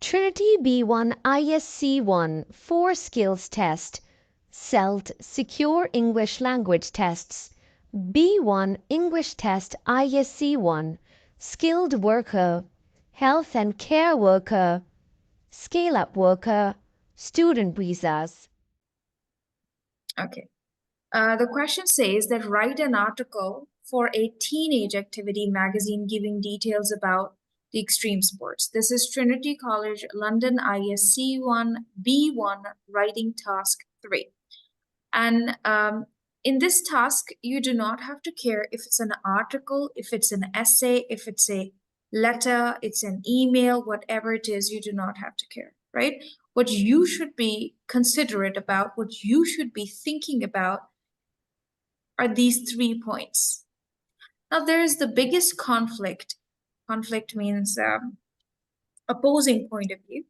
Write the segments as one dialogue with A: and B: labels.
A: Trinity B1 ISC1 4 Skills Test, SELT Secure English Language Tests, B1 English Test ISC1, Skilled Worker, Health and Care Worker, Scale-Up Worker, Student Visas.
B: Okay. The question says that write an article for a teenage activity magazine giving details about the extreme sports. This is Trinity College London ISC1 B1 writing task 3. And in this task, you do not have to care if it's an article, if it's an essay, if it's a letter, it's an email, whatever it is, you do not have to care, right? What you should be considerate about, what you should be thinking about are these 3 points. Now, there is the biggest conflict. Conflict means opposing point of view.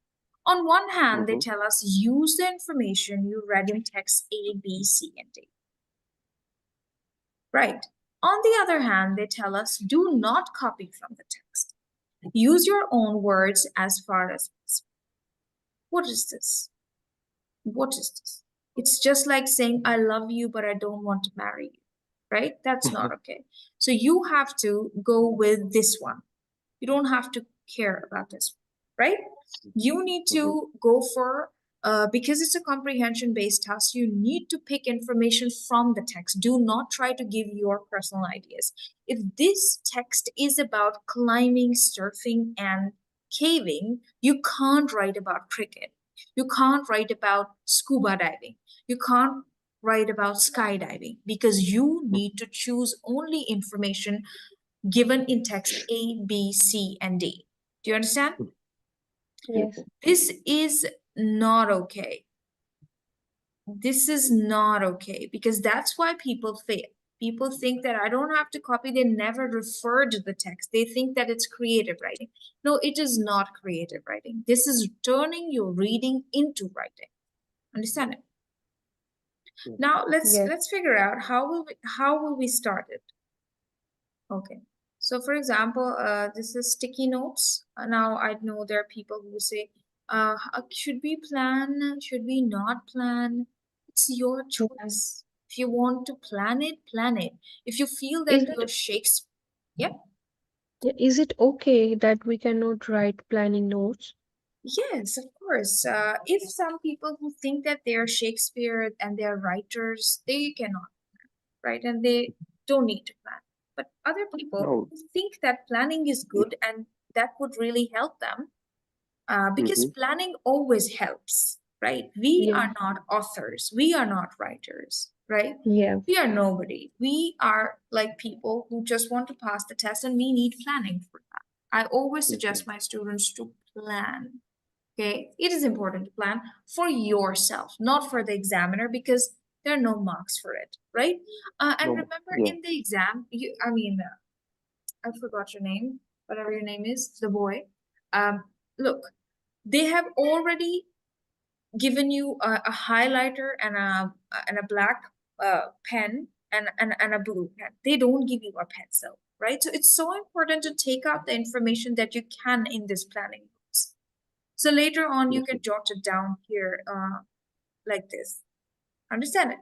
B: On one hand, they tell us use the information you read in text A, B, C, and D. Right. On the other hand, they tell us do not copy from the text. Use your own words as far as possible. What is this? What is this? It's just like saying, I love you, but I don't want to marry you, right? That's not okay. So you have to go with this one. You don't have to care about this, right? You need to go for, because it's a comprehension-based task, you need to pick information from the text. Do not try to give your personal ideas. If this text is about climbing, surfing, and caving, you can't write about cricket. You can't write about scuba diving. You can't write about skydiving because you need to choose only information given in text A, B, C, and D. Do you understand?
A: Yes.
B: This is not okay. This is not okay because that's why people fail. People think that I don't have to copy. They never refer to the text. They think that it's creative writing. No, it is not creative writing. This is turning your reading into writing. Understand it? Now let's figure out how will we start it. Okay. So for example, this is sticky notes. Now I know there are people who say, should we plan? Should we not plan? It's your choice. If you want to plan it, plan it. If you feel that you're Shakespeare, yeah.
C: Is it okay that we cannot write planning notes?
B: Yes, of course. If some people who think that they're Shakespeare and they're writers, they cannot, right? And they don't need to plan. But other people who think that planning is good and that would really help them, because planning always helps, right? We are not authors. We are not writers, right?
C: Yeah.
B: We are nobody. We are like people who just want to pass the test and we need planning for that. I always suggest my students to plan. Okay, it is important to plan for yourself, not for the examiner, because there are no marks for it, right? And remember, in the exam, I forgot your name, whatever your name is, the boy. Look, they have already given you a highlighter and a black pen and a blue pen. They don't give you a pencil, right? So it's so important to take out the information that you can in this planning notes. So later on, you can jot it down here like this. Understand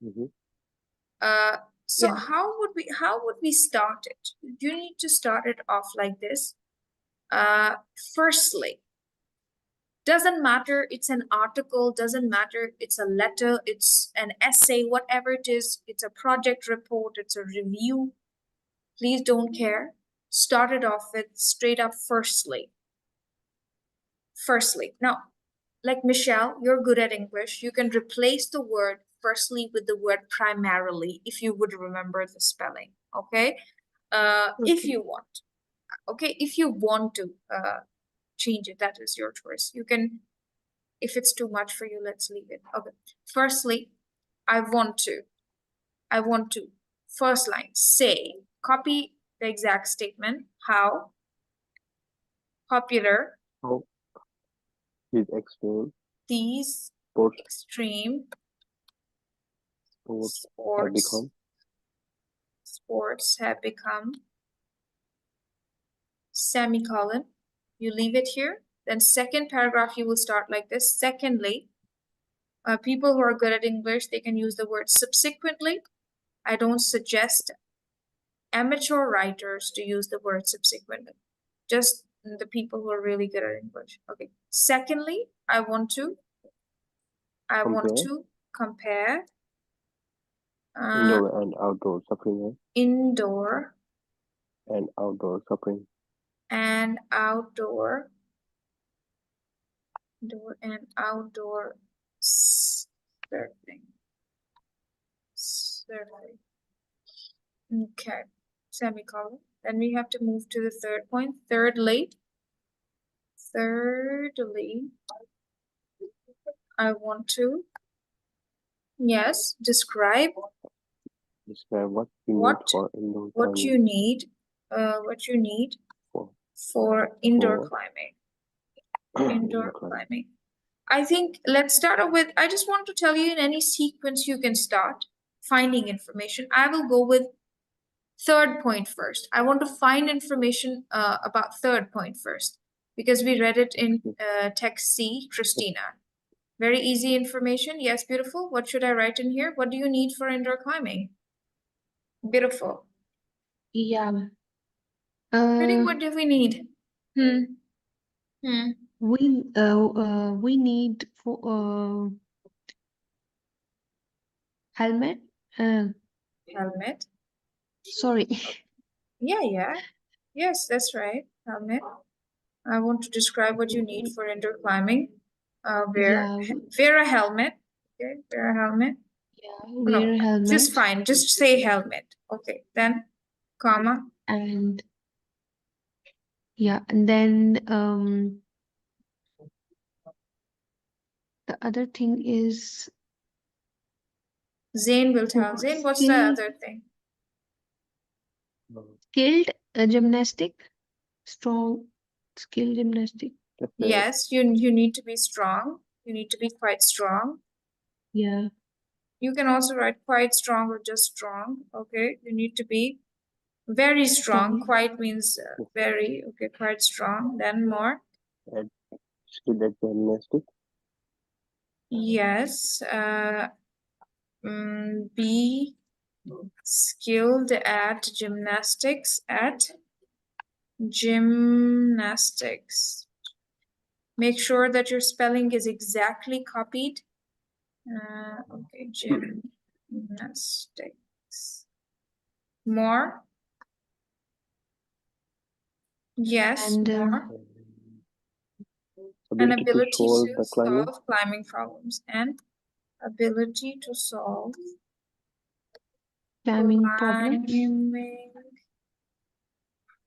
B: it? So how would we start it? You need to start it off like this. Firstly, doesn't matter it's an article, doesn't matter it's a letter, it's an essay, whatever it is, it's a project report, it's a review. Please don't care. Start it off with straight up firstly. Firstly. Now, like Michelle, you're good at English. You can replace the word firstly with the word primarily if you would remember the spelling, okay? If you want. Okay, if you want to change it, that is your choice. You can, if it's too much for you, let's leave it. Okay, firstly, I want to, first line, say, copy the exact statement, how popular these extreme sports have become, semicolon, you leave it here, Then second paragraph, you will start like this. Secondly, people who are good at English, they can use the word subsequently. I don't suggest amateur writers to use the word subsequently. Just the people who are really good at English. Okay. Secondly, I want to compare
D: indoor and outdoor suffering.
B: Indoor
D: and outdoor suffering.
B: And outdoor surfing. Okay, semicolon. Then we have to move to the third point. Thirdly, I want to, yes, describe
D: what you need
B: for indoor climbing. Indoor climbing. I think let's start off with, I just want to tell you in any sequence you can start finding information. I will go with third point first. I want to find information about third point first because we read it in text C, Christina. Very easy information. Yes, beautiful. What should I write in here? What do you need for indoor climbing? Beautiful.
C: Yeah.
B: What do we need?
C: We need for helmet.
B: Helmet.
C: Sorry.
B: Yeah. Yes, that's right. Helmet. I want to describe what you need for indoor climbing. Wear a helmet. Okay, wear a helmet.
C: Yeah, wear a helmet.
B: Just fine. Just say helmet. Okay, then comma.
C: And then the other thing is
B: Zain will tell. Zain, what's the other thing?
C: Skilled gymnastic. Strong skill gymnastic.
B: Yes, you need to be strong. You need to be quite strong.
C: Yeah.
B: You can also write quite strong or just strong. Okay, you need to be very strong. Quite means very. Okay, quite strong. Then more.
D: Skilled at gymnastic.
B: Yes. Be skilled at gymnastics. Make sure that your spelling is exactly copied. Okay, gymnastics. More. Yes, more. An ability to solve climbing problems and ability to solve
C: climbing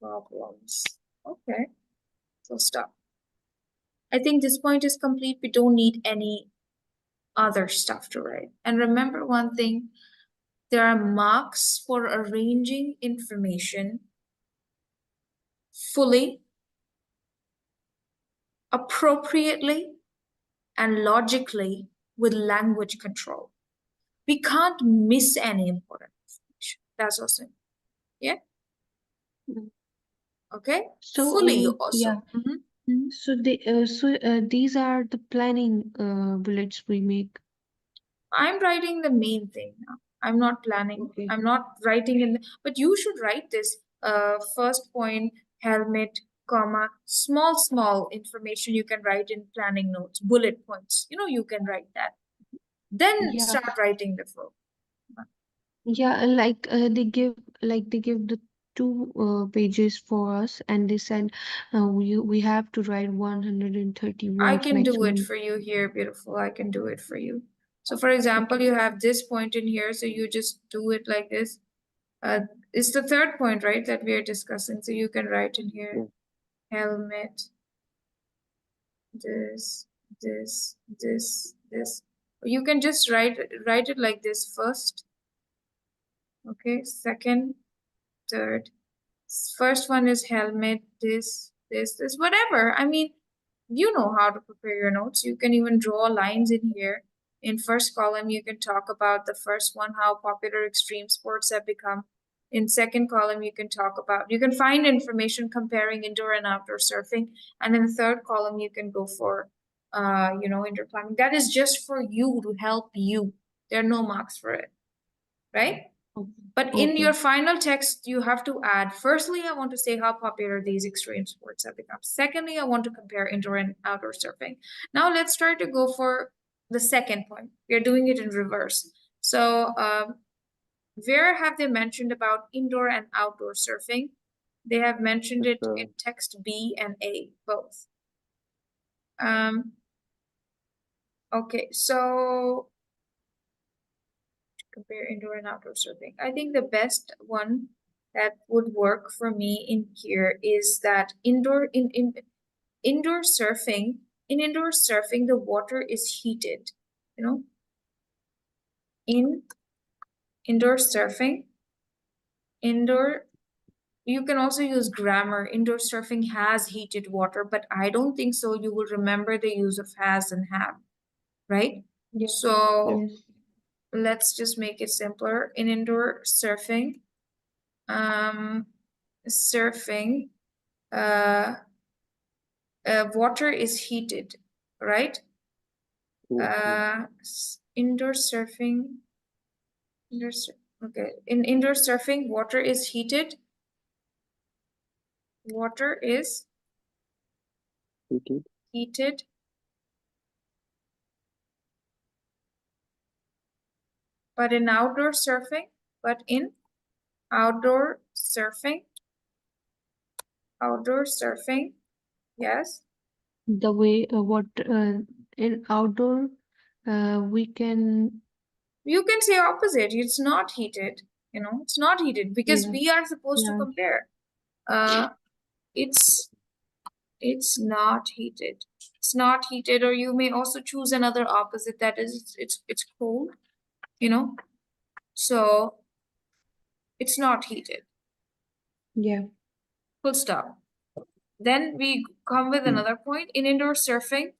B: problems. Okay, so stop. I think this point is complete. We don't need any other stuff to write. And remember one thing, there are marks for arranging information fully, appropriately, and logically with language control. We can't miss any important information. That's also, yeah? Okay?
C: So,
B: fully also.
C: Yeah. So these are the planning bullets we make.
B: I'm writing the main thing now. I'm not planning.
C: Okay.
B: I'm not writing but you should write this first point, helmet, comma, small information you can write in planning notes, bullet points. You can write that. Then start writing the flow.
C: Yeah, like they give the 2 pages for us, and they said we have to write 130 words
B: I can do it
C: maximum.
B: for you here, beautiful. I can do it for you. So for example, you have this point in here, so you just do it like this. It's the third point, right, that we are discussing. So you can write in here, helmet, this. You can just write it like this first. Okay, second, third. First one is helmet, this, whatever. I mean, you know how to prepare your notes. You can even draw lines in here. In first column, you can talk about the first one, how popular extreme sports have become In second column, you can talk about, you can find information comparing indoor and outdoor surfing. And in the third column, you can go for, you know, indoor climbing. That is just for you, to help you. There are no marks for it, right? But in your final text, you have to add, firstly, I want to say how popular these extreme sports have become. Secondly, I want to compare indoor and outdoor surfing. Now let's try to go for the second point. We are doing it in reverse. So where have they mentioned about indoor and outdoor surfing? They have mentioned it in text B and A, both. Okay, so compare indoor and outdoor surfing. I think the best one that would work for me in here is that indoor surfing, the water is heated, you know. In indoor surfing, you can also use grammar. Indoor surfing has heated water, but I don't think so. You will remember the use of has and have, right?
C: Yes.
B: So
C: Yes.
B: let's just make it simpler. In indoor surfing, water is heated, right? Indoor surfing, okay. In indoor surfing, water is heated. Water is heated. But in outdoor surfing, yes.
C: The way in outdoor, we can.
B: You can say opposite. It's not heated. You know, it's not heated because we are supposed to compare. It's not heated. It's not heated, or you may also choose another opposite, that is it's cold, you know. So it's not heated.
C: Yeah.
B: Full stop. Then we come with another point. In indoor surfing,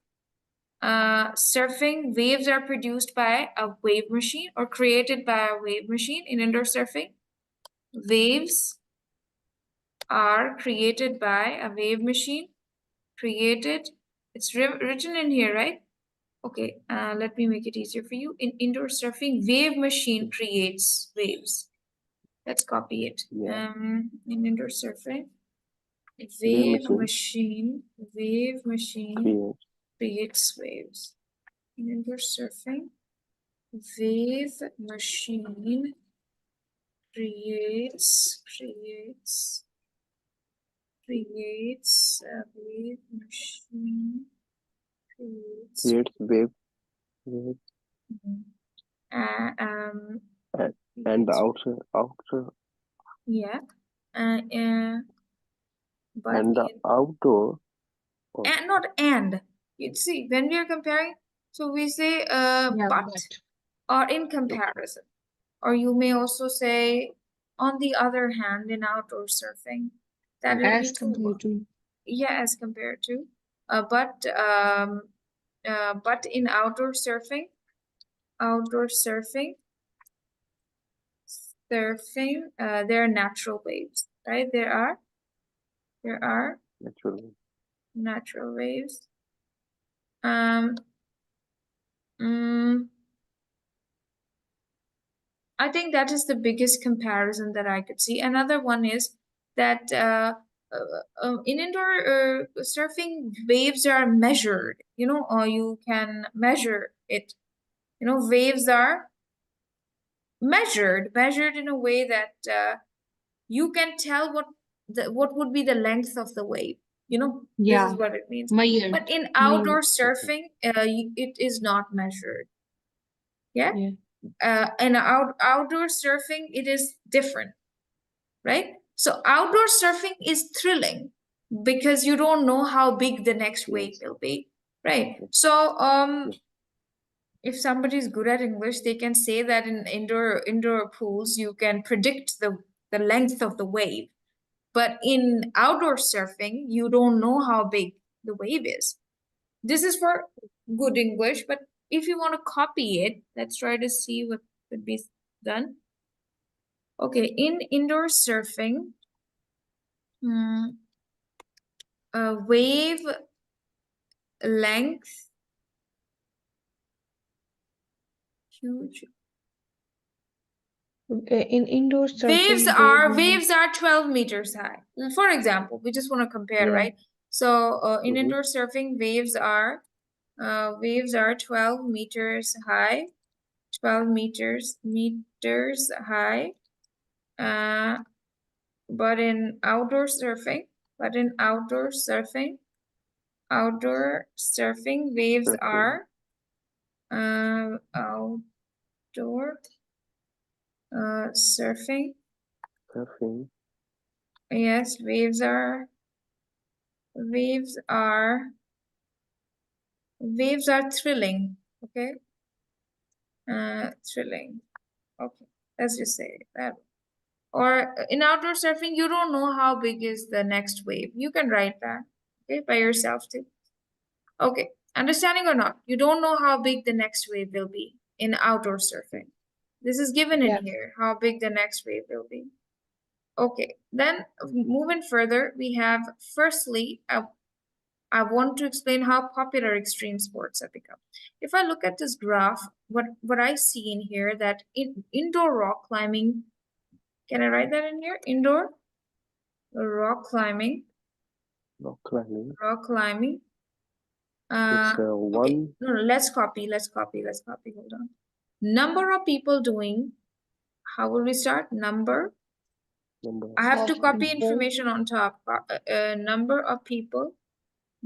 B: waves are produced by a wave machine or created by a wave machine. In indoor surfing, waves are created by a wave machine. Created, it's written in here, right? Okay, let me make it easier for you. In indoor surfing, wave machine creates waves. Let's copy it. In indoor surfing, wave machine creates waves. In indoor surfing, wave machine creates wave machine creates
D: wave. And the outer.
B: Yeah. But
D: and the outdoor.
B: And not and. You see, when we are comparing, so we say but or in comparison. Or you may also say, on the other hand, in outdoor surfing. That will be true. Yeah, as compared to. But in outdoor surfing, there are natural waves, right? There are natural waves. I think that is the biggest comparison that I could see. Another one is that in indoor surfing, waves are measured, you know, or you can measure it. You know, waves are measured in a way that you can tell what would be the length of the wave. You know, this is what it means. But in outdoor surfing, it is not measured. Yeah. And outdoor surfing, it is different, right? So outdoor surfing is thrilling because you don't know how big the next wave will be, right? So if somebody is good at English, they can say that in indoor pools you can predict the length of the wave, but in outdoor surfing you don't know how big the wave is. This is for good English, but if you want to copy it, let's try to see what could be done. Okay, in indoor surfing, wave length, huge.
C: In indoor surfing,
B: Waves are 12 meters high. For example, we just want to compare,
C: yeah.
B: right? So in
D: Mhm.
B: indoor surfing, waves are 12 meters high, 12 meters high. But in outdoor surfing, waves
D: Surfing.
B: are outdoor surfing.
D: Surfing.
B: Yes, waves are thrilling. Okay, thrilling. Okay, let's just say that. Or in outdoor surfing, you don't know how big is the next wave. You can write that, okay, by yourself too. Okay, understanding or not, you don't know how big the next wave will be in outdoor surfing. This is given in
C: Yeah.
B: here, how big the next wave will be. Okay, then moving further, we have firstly, I want to explain how popular extreme sports have become. If I look at this graph, what I see in here that in indoor rock climbing, can I write that in here? Indoor rock climbing.
D: Rock climbing.
B: Okay,
D: It's one.
B: no, let's copy. Hold on. Number of people doing, how will we start? Number.
D: Number.
B: I have to
C: Of
B: copy
C: people.
B: information on top. Number of people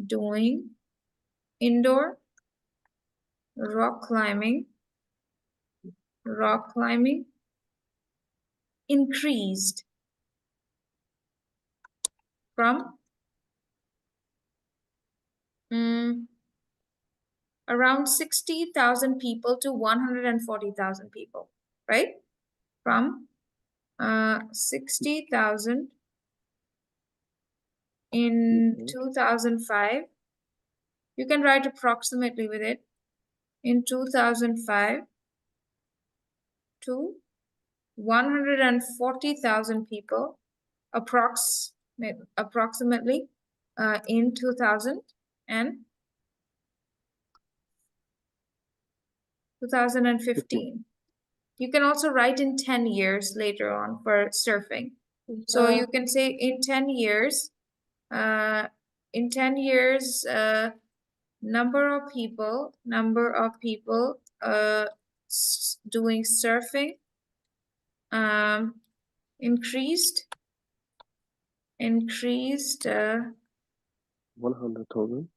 B: doing indoor rock climbing increased from around 60,000 people to 140,000 people, right? From 60,000 in
D: Mhm.
B: 2005. You can write approximately with it. In 2005 to 140,000 people, approximately in 2015. You can also write in 10 years later on for surfing. So you can say in 10 years, number of people doing surfing increased
D: 100,000.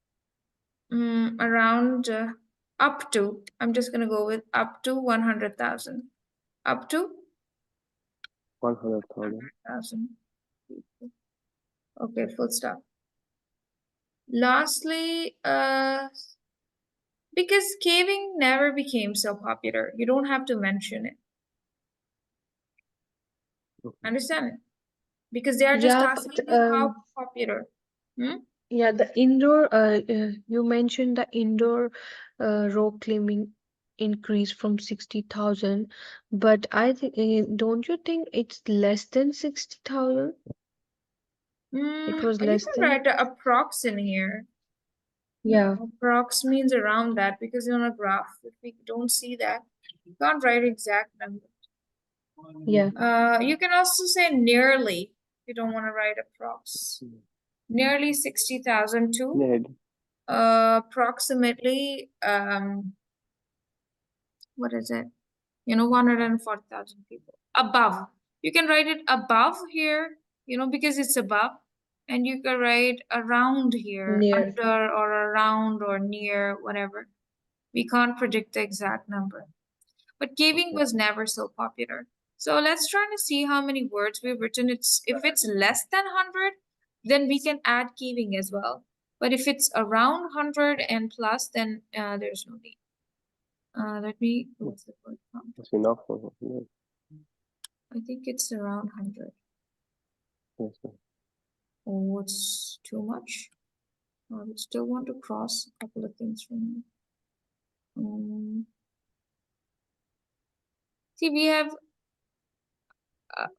B: around up to, I'm just gonna go with up to 100,000. Up to
D: 100,000.
B: Okay, full stop. Lastly, because caving never became so popular, you don't have to mention it.
D: Okay.
B: Understand it? Because they are just
C: Yeah,
B: asking
C: but
B: you how popular.
C: yeah, the indoor. You mentioned the indoor rock climbing increased from 60,000, but I think don't you think it's less than 60,000? It was
B: You
C: less
B: can
C: than.
B: write a approx in here.
C: Yeah.
B: Approx means around that because on a graph, if we don't see that, you can't write exact number.
C: Yeah.
B: You can also say nearly. You don't want to write approx. Nearly 60,000 to
D: Ned.
B: approximately what is it? 140,000 people. Above. You can write it above here, because it's above. And you can write around here,
C: Near.
B: under or around or near, whatever. We can't predict the exact number. But caving
D: Okay.
B: was never so popular. So let's try to see how many words we've written. If it's less than 100, then we can add caving as well. But if it's around 100 and plus, then there's no need. Let me, what's the word count?
D: That's enough for Ned.
B: I think it's around 100.
D: Yes, sir.
B: Oh, it's too much. I would still want to cross a couple of things from here. See, we have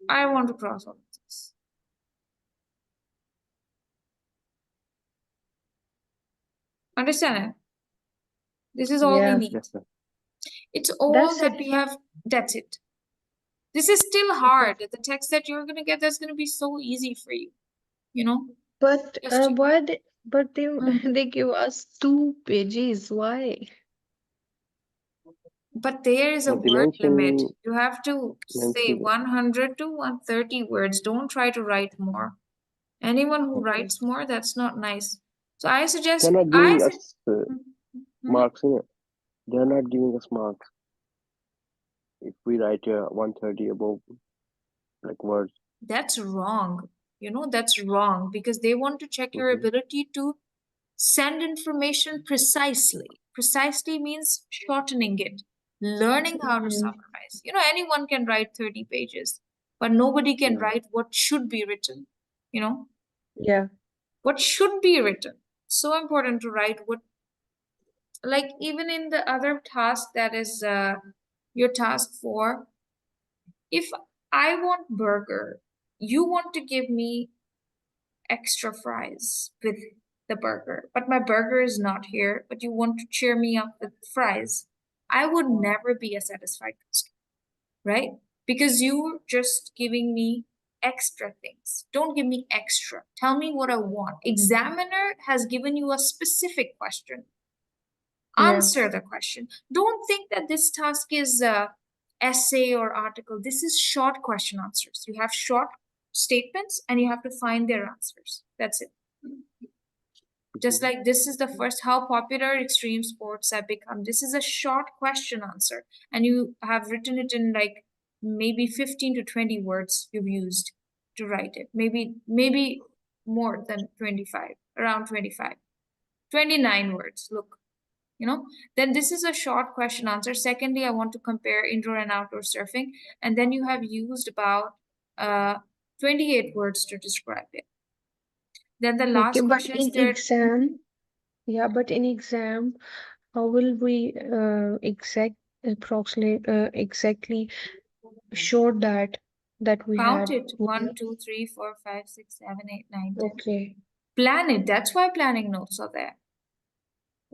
B: I want to cross all of this. Understand it? This is all we
C: Yeah.
B: need.
D: Yes, ma'am.
B: It's all
C: That's
B: that
C: it.
B: we have. That's it. This is still hard. The text that you're gonna get, that's gonna be so easy for you. You know?
C: But
B: Just
C: why they
B: Mm.
C: they give us 2 pages? Why?
B: But there is a
D: But they
B: word limit.
D: mention
B: You have to say
D: mentioned
B: 100 to 130 words. Don't try to write more. Anyone who
C: Okay.
B: writes more, that's not nice. So I suggest,
D: they're not giving us
B: Mhm.
D: marks in it. They're not giving us marks if we write 130 above like words.
B: That's wrong. You know, that's wrong because they want to check your ability to send information precisely. Precisely means shortening it, learning how to
C: Mhm.
B: summarize. You know, anyone can write 30 pages, but nobody can
D: Yeah.
B: write what should be written. You know,
C: Yeah.
B: what should be written. So important to write what, like, even in the other task that is your task 4, if I want burger, you want to give me extra fries with the burger, but my burger is not here, but you want to cheer me up with fries, I would never be a satisfied customer, right? Because you're just giving me extra things. Don't give me extra. Tell me what I want. Examiner has given you a specific question.
C: Yeah.
B: Answer the question. Don't think that this task is a essay or article. This is short question answers. You have short statements and you have to find their answers. That's it. Just like this is the first, how popular extreme sports have become. This is a short question answer, and you have written it in like maybe 15 to 20 words you've used to write it. Maybe more than 25, around 25. 29 words. Look, you know, then this is a short question answer. Secondly, I want to compare indoor and outdoor surfing, and then you have used about 28 words to describe it. Then the
C: Okay,
B: last
C: but
B: question is
C: in
B: third.
C: exam, yeah, but in exam, how will we exactly show that we
B: Count
C: had?
B: it. 1, 2, 3, 4, 5, 6, 7, 8, 9, 10.
C: Okay.
B: Plan it. That's why planning notes are there.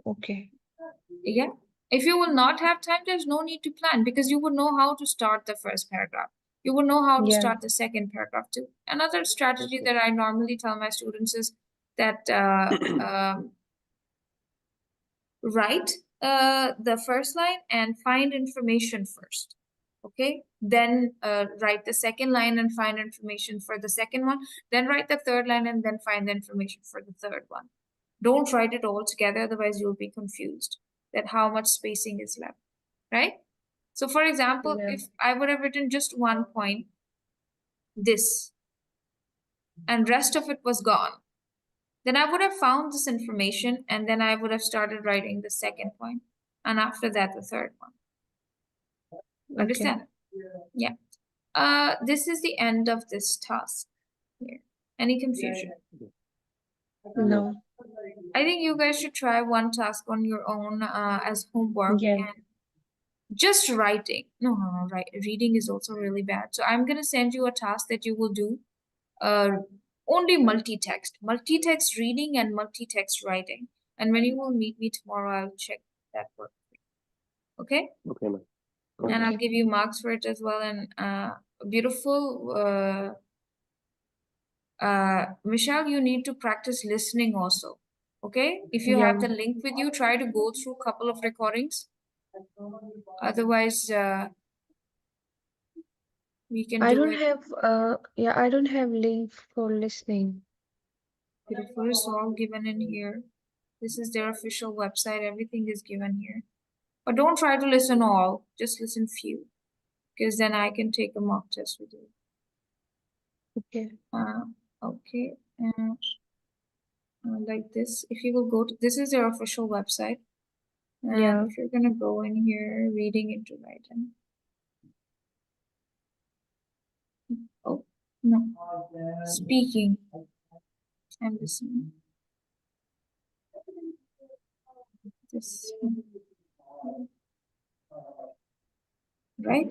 C: Okay.
B: Yeah. If you will not have time, there's no need to plan because you would know how to start the first paragraph. You would know how to
C: Yeah.
B: start the second paragraph too. Another strategy that I normally tell my students is that write the first line and find information first. Okay, then write the second line and find information for the second one, then write the third line and then find the information for the third one. Don't write it all together, otherwise you'll be confused that how much spacing is left, right? So for example,
C: Yeah.
B: if I would have written just one point, this, and rest of it was gone, then I would have found this information and then I would have started writing the second point, and after that the third one.
C: Okay.
B: Understand? Yeah. This is the end of this task here. Any confusion?
C: No.
B: I think you guys should try one task on your own as homework
C: Yeah.
B: and just writing. No, right. Reading is also really bad. So I'm gonna send you a task that you will do only multi-text reading and multi-text writing. And when you will meet me tomorrow, I'll check that work. Okay?
D: Okay, ma'am.
B: And I'll
C: Okay.
B: give you marks for it as well. And beautiful Michelle, you need to practice listening also. Okay? If you have
C: Yeah.
B: the link with you, try to go through a couple of recordings. Otherwise, we can
C: I
B: do
C: don't
B: it.
C: have I don't have link for listening.
B: Beautiful is all given in here. This is their official website. Everything is given here. But don't try to listen all. Just listen few. Because then I can take a mock test with you.
C: Okay.
B: Okay. Like this. If you will go to, this is their official website. And
C: Yeah.
B: if you're gonna go in here, reading into writing. Oh, no. Speaking and listening. This. Right?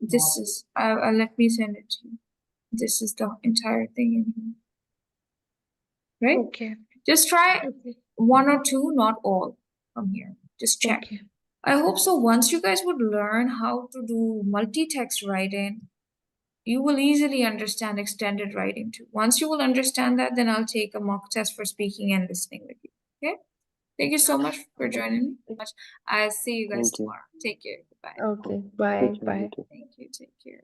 B: This is, let me send it to you. This is the entire thing in here. Right?
C: Okay.
B: Just try
C: Okay.
B: one or two, not all from here. Just check.
C: Okay.
B: I hope so. Once you guys would learn how to do multi-text writing, you will easily understand extended writing too. Once you will understand that, then I'll take a mock test for speaking and listening with you. Okay? Thank you so much for joining me. I'll see you guys
D: Thank you.
B: tomorrow. Take care. Bye.
C: Okay. Bye.
D: Take care. You
C: Bye.
D: too.
B: Thank you. Take care.